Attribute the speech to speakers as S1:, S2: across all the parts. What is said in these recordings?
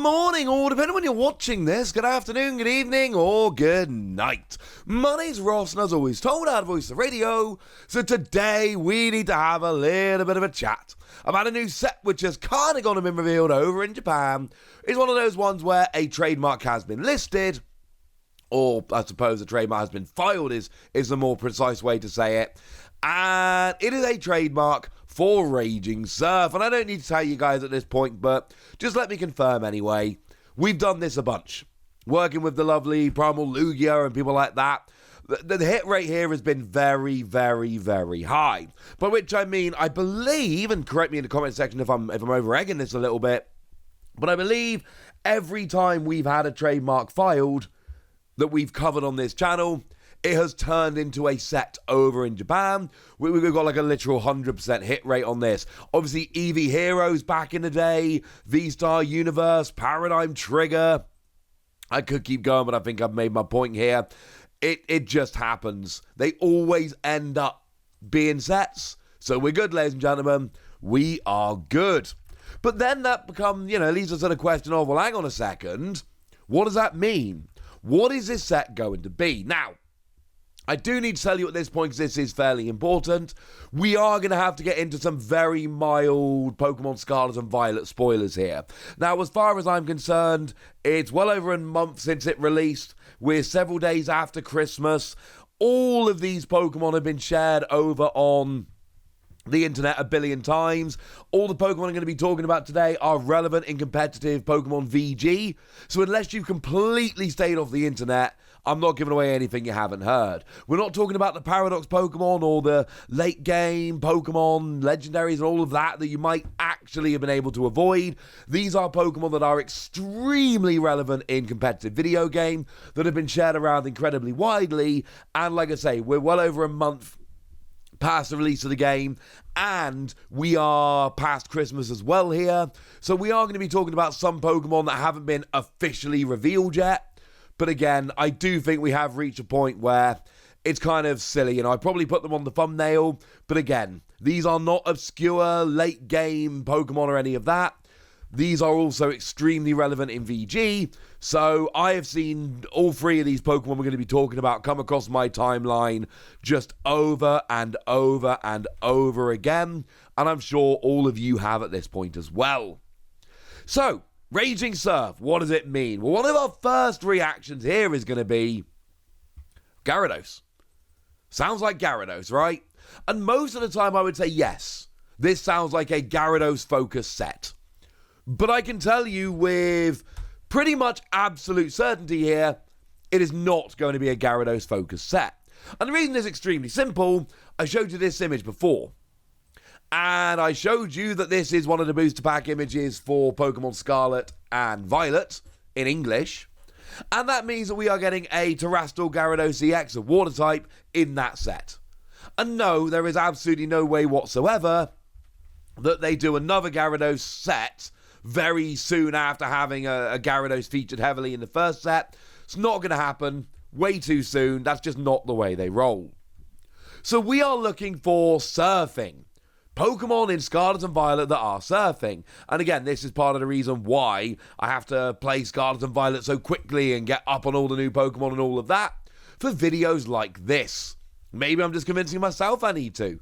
S1: morning, or depending on when you're watching this, good afternoon, good evening, or good night. My name's Ross, and as always, told out of Voice of Radio, so today we need to have a little bit of a chat about a new set which has kind of gone and been revealed over in Japan. It's one of those ones where a trademark has been listed, or I suppose a trademark has been filed is the more precise way to say it, and it is a trademark for Raging Surf. And I don't need to tell you guys at this point, but just let me confirm anyway. We've done this a bunch. Working with the lovely Primal Lugia and people like that. The hit rate here has been very, very, very high. By which I mean, I believe, and correct me in the comment section if I'm over-egging this a little bit, but I believe every time we've had a trademark filed that we've covered on this channel, it has turned into a set over in Japan. We've got like a literal 100% hit rate on this. Obviously, Eevee Heroes back in the day, V-Star Universe, Paradigm Trigger. I could keep going, but I think I've made my point here. It just happens. They always end up being sets. So we're good, ladies and gentlemen. We are good. But then that leads us to the question of, well, hang on a second. What does that mean? What is this set going to be? Now, I do need to tell you at this point, because this is fairly important, we are going to have to get into some very mild Pokemon Scarlet and Violet spoilers here. Now, as far as I'm concerned, it's well over a month since it released. We're several days after Christmas. All of these Pokemon have been shared over on the internet a billion times. All the Pokemon I'm going to be talking about today are relevant in competitive Pokemon VG. So unless you've completely stayed off the internet, I'm not giving away anything you haven't heard. We're not talking about the Paradox Pokemon or the late game Pokemon legendaries and all of that you might actually have been able to avoid. These are Pokemon that are extremely relevant in competitive video game, that have been shared around incredibly widely. And like I say, we're well over a month past the release of the game, and we are past Christmas as well here. So we are going to be talking about some Pokemon that haven't been officially revealed yet. But again, I do think we have reached a point where it's kind of silly. I probably put them on the thumbnail. But again, these are not obscure late game Pokemon or any of that. These are also extremely relevant in VG. So I have seen all three of these Pokemon we're going to be talking about come across my timeline just over and over and over again. And I'm sure all of you have at this point as well. So, Raging Surf, what does it mean? Well, one of our first reactions here is going to be Gyarados. Sounds like Gyarados, right? And most of the time I would say yes, this sounds like a Gyarados-focused set. But I can tell you with pretty much absolute certainty here, it is not going to be a Gyarados-focused set. And the reason is extremely simple. I showed you this image before. And I showed you that this is one of the booster pack images for Pokemon Scarlet and Violet in English. And that means that we are getting a Terrestrial Gyarados EX of Water type in that set. And no, there is absolutely no way whatsoever that they do another Gyarados set very soon after having a Gyarados featured heavily in the first set. It's not going to happen. Way too soon. That's just not the way they roll. So we are looking for surfing. Pokemon in Scarlet and Violet that are surfing. And again, this is part of the reason why I have to play Scarlet and Violet so quickly and get up on all the new Pokemon and all of that for videos like this. Maybe I'm just convincing myself I need to.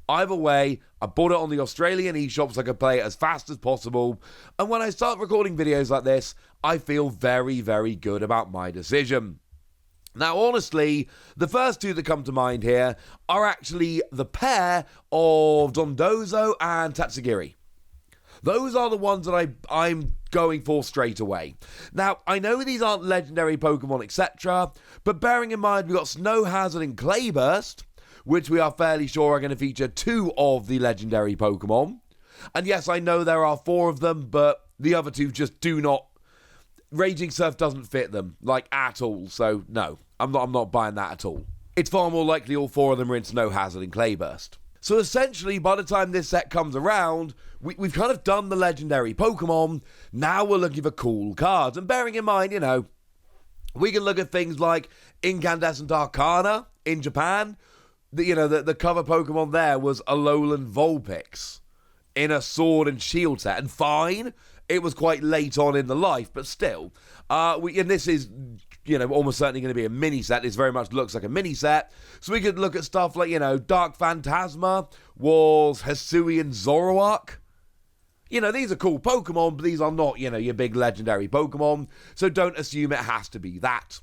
S1: Either way, I bought it on the Australian eShop so I could play it as fast as possible. And when I start recording videos like this, I feel very, very good about my decision. Now, honestly, the first two that come to mind here are actually the pair of Dondozo and Tatsugiri. Those are the ones that I'm going for straight away. Now, I know these aren't legendary Pokemon, etc., but bearing in mind we've got Snow Hazard and Clayburst, which we are fairly sure are going to feature two of the legendary Pokemon. And yes, I know there are four of them, but the other two just do not. Raging Surf doesn't fit them, like, at all. So, no, I'm not buying that at all. It's far more likely all four of them are in Snow Hazard and Clayburst. So essentially, by the time this set comes around, we've kind of done the legendary Pokemon. Now we're looking for cool cards. And bearing in mind, we can look at things like Incandescent Arcana in Japan. The cover Pokemon there was Alolan Vulpix in a Sword and Shield set. And fine, it was quite late on in the life, but still. And this is, almost certainly going to be a mini set. This very much looks like a mini set. So we could look at stuff like, Dark Phantasma was Hisuian Zoroark. These are cool Pokemon, but these are not, your big legendary Pokemon. So don't assume it has to be that.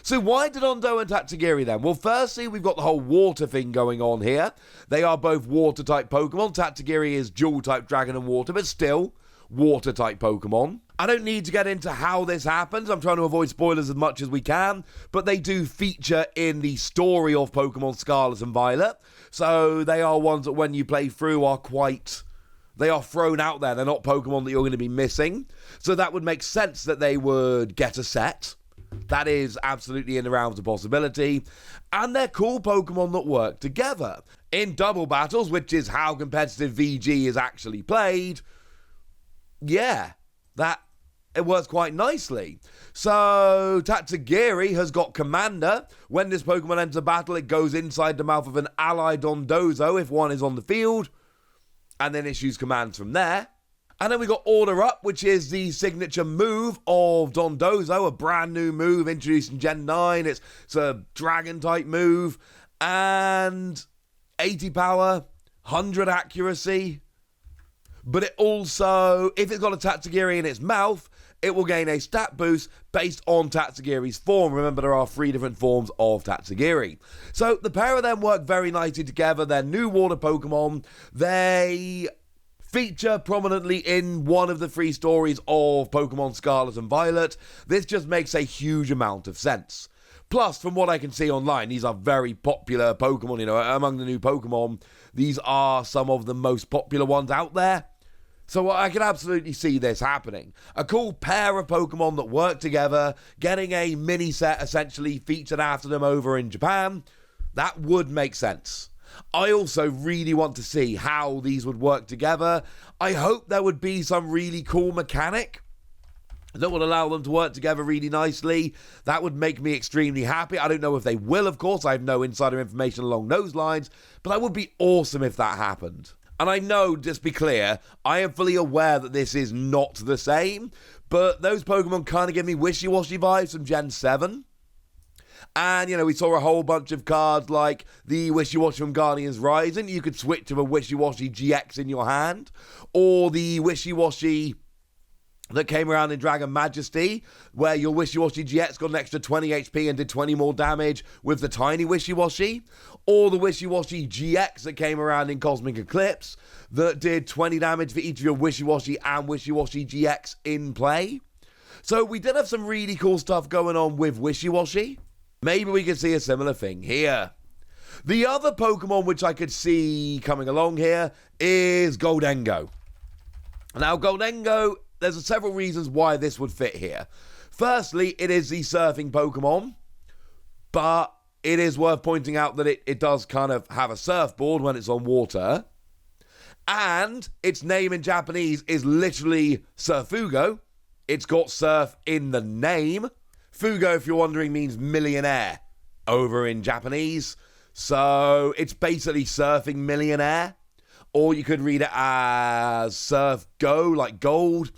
S1: So why Dondozo and Tatsugiri then? Well, firstly, we've got the whole water thing going on here. They are both water-type Pokemon. Tatsugiri is dual-type Dragon and Water, but still water-type Pokemon. I don't need to get into how this happens. I'm trying to avoid spoilers as much as we can, but they do feature in the story of Pokemon Scarlet and Violet. So they are ones that when you play through they are thrown out there. They're not Pokemon that you're going to be missing. So that would make sense that they would get a set. That is absolutely in the realms of possibility. And they're cool Pokemon that work together. In double battles, which is how competitive VG is actually played, it works quite nicely. So Tatsugiri has got Commander. When this Pokemon enters a battle, it goes inside the mouth of an ally Dondozo if one is on the field, and then issues commands from there. And then we got Order Up, which is the signature move of Dondozo, a brand new move introduced in Gen 9. It's a dragon-type move, and 80 power, 100 accuracy. But it also, if it's got a Tatsugiri in its mouth, it will gain a stat boost based on Tatsugiri's form. Remember, there are 3 different forms of Tatsugiri. So the pair of them work very nicely together. They're new water Pokemon. They feature prominently in one of the 3 stories of Pokemon Scarlet and Violet. This just makes a huge amount of sense. Plus, from what I can see online, these are very popular Pokemon. Among the new Pokemon, these are some of the most popular ones out there. So I can absolutely see this happening. A cool pair of Pokemon that work together, getting a mini set essentially featured after them over in Japan, that would make sense. I also really want to see how these would work together. I hope there would be some really cool mechanic that would allow them to work together really nicely. That would make me extremely happy. I don't know if they will, of course. I have no insider information along those lines, but that would be awesome if that happened. And I know, just be clear, I am fully aware that this is not the same, but those Pokemon kind of give me wishy-washy vibes from Gen 7. And, we saw a whole bunch of cards like the Wishy-Washy from Guardians Rising. You could switch to a Wishy-Washy GX in your hand, or the Wishy-Washy that came around in Dragon Majesty, where your Wishy-Washy GX got an extra 20 HP and did 20 more damage with the tiny Wishy-Washy, or the Wishy-Washy GX that came around in Cosmic Eclipse that did 20 damage for each of your Wishy-Washy and Wishy-Washy GX in play. So we did have some really cool stuff going on with Wishy-Washy. Maybe we could see a similar thing here. The other Pokemon which I could see coming along here is Gholdengo. Now, Gholdengo, there's several reasons why this would fit here. Firstly, it is the surfing Pokemon, but it is worth pointing out that it does kind of have a surfboard when it's on water. And its name in Japanese is literally Surfugo. It's got surf in the name. Fugo, if you're wondering, means millionaire over in Japanese. So it's basically surfing millionaire. Or you could read it as Surf Go, like gold.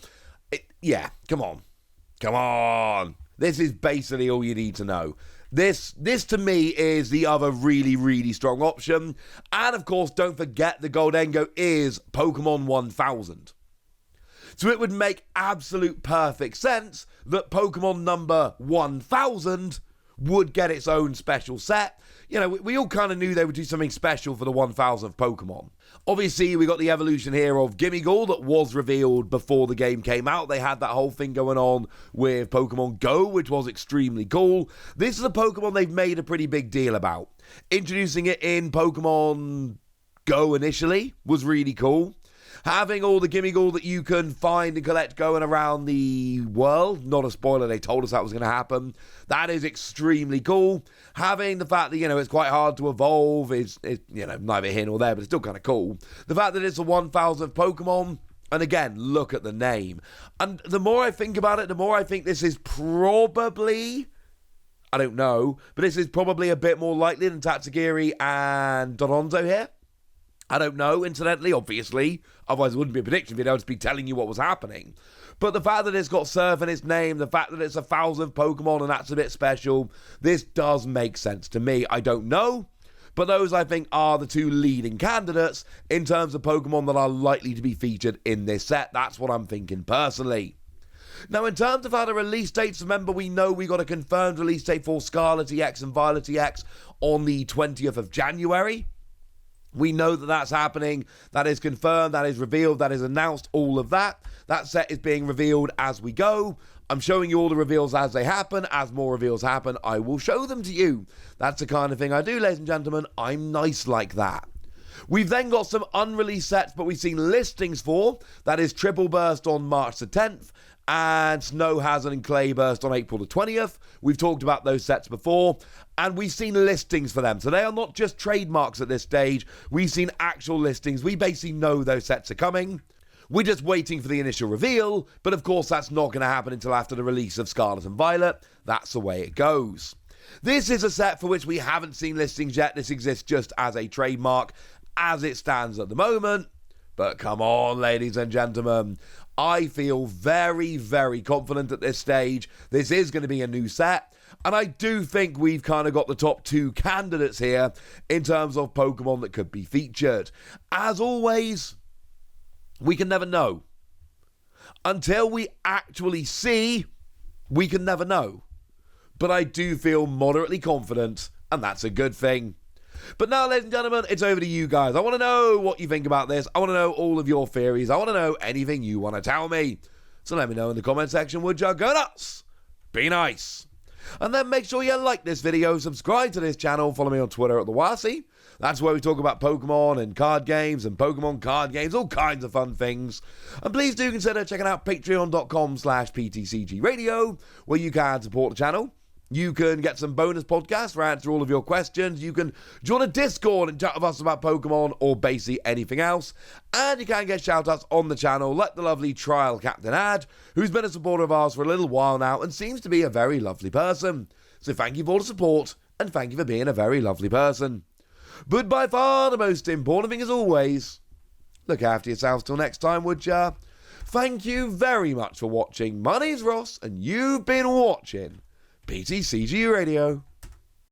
S1: Come on. This is basically all you need to know. This to me is the other really, really strong option. And of course, don't forget the Gholdengo is Pokemon 1000. So it would make absolute perfect sense that Pokemon number 1000 would get its own special set. We all kind of knew they would do something special for the 1000th Pokemon. Obviously, we got the evolution here of Gimmighoul that was revealed before the game came out. They had that whole thing going on with Pokemon Go, which was extremely cool. This is a Pokemon they've made a pretty big deal about. Introducing it in Pokemon Go initially was really cool. Having all the Gimmighoul that you can find and collect going around the world, not a spoiler, they told us that was going to happen. That is extremely cool. Having the fact that, it's quite hard to evolve is neither here nor there, but it's still kind of cool. The fact that it's a 1000th Pokemon, and again, look at the name. And the more I think about it, the more I think this is probably, I don't know, but this is probably a bit more likely than Tatsugiri and Dondozo here. I don't know, incidentally, obviously. Otherwise, it wouldn't be a prediction video. I'd just be telling you what was happening. But the fact that it's got Surf in its name, the fact that it's 1,000th Pokemon and that's a bit special, this does make sense to me. I don't know, but those, I think, are the two leading candidates in terms of Pokemon that are likely to be featured in this set. That's what I'm thinking personally. Now, in terms of other release dates, remember we know we got a confirmed release date for Scarlet EX and Violet EX on the 20th of January. We know that that's happening. That is confirmed, that is revealed, that is announced, all of that. That set is being revealed as we go. I'm showing you all the reveals as they happen. As more reveals happen, I will show them to you. That's the kind of thing I do, ladies and gentlemen. I'm nice like that. We've then got some unreleased sets, but we've seen listings for. That is Triple Burst on March the 10th. And Snow Hazard and Clay Burst on April the 20th. We've talked about those sets before, and we've seen listings for them. So they are not just trademarks at this stage. We've seen actual listings. We basically know those sets are coming. We're just waiting for the initial reveal, but of course that's not going to happen until after the release of Scarlet and Violet. That's the way it goes. This is a set for which we haven't seen listings yet. This exists just as a trademark as it stands at the moment. But come on, ladies and gentlemen. I feel very, very confident at this stage. This is going to be a new set. And I do think we've kind of got the top two candidates here in terms of Pokemon that could be featured. As always, we can never know. Until we actually see, we can never know. But I do feel moderately confident, and that's a good thing. But now, ladies and gentlemen, it's over to you guys. I want to know what you think about this. I want to know all of your theories. I want to know anything you want to tell me. So let me know in the comment section, would you? Go nuts! Be nice! And then make sure you like this video, subscribe to this channel, follow me on Twitter at the Wasi. That's where we talk about Pokemon and card games and Pokemon card games, all kinds of fun things. And please do consider checking out patreon.com/PTCG Radio, where you can support the channel. You can get some bonus podcasts where I answer all of your questions. You can join a Discord and chat with us about Pokemon or basically anything else. And you can get shout-outs on the channel like the lovely Trial Captain Ad, who's been a supporter of ours for a little while now and seems to be a very lovely person. So thank you for all the support and thank you for being a very lovely person. But by far the most important thing as always, look after yourselves till next time, would ya? Thank you very much for watching. My name's Ross and you've been watching PTCG Radio.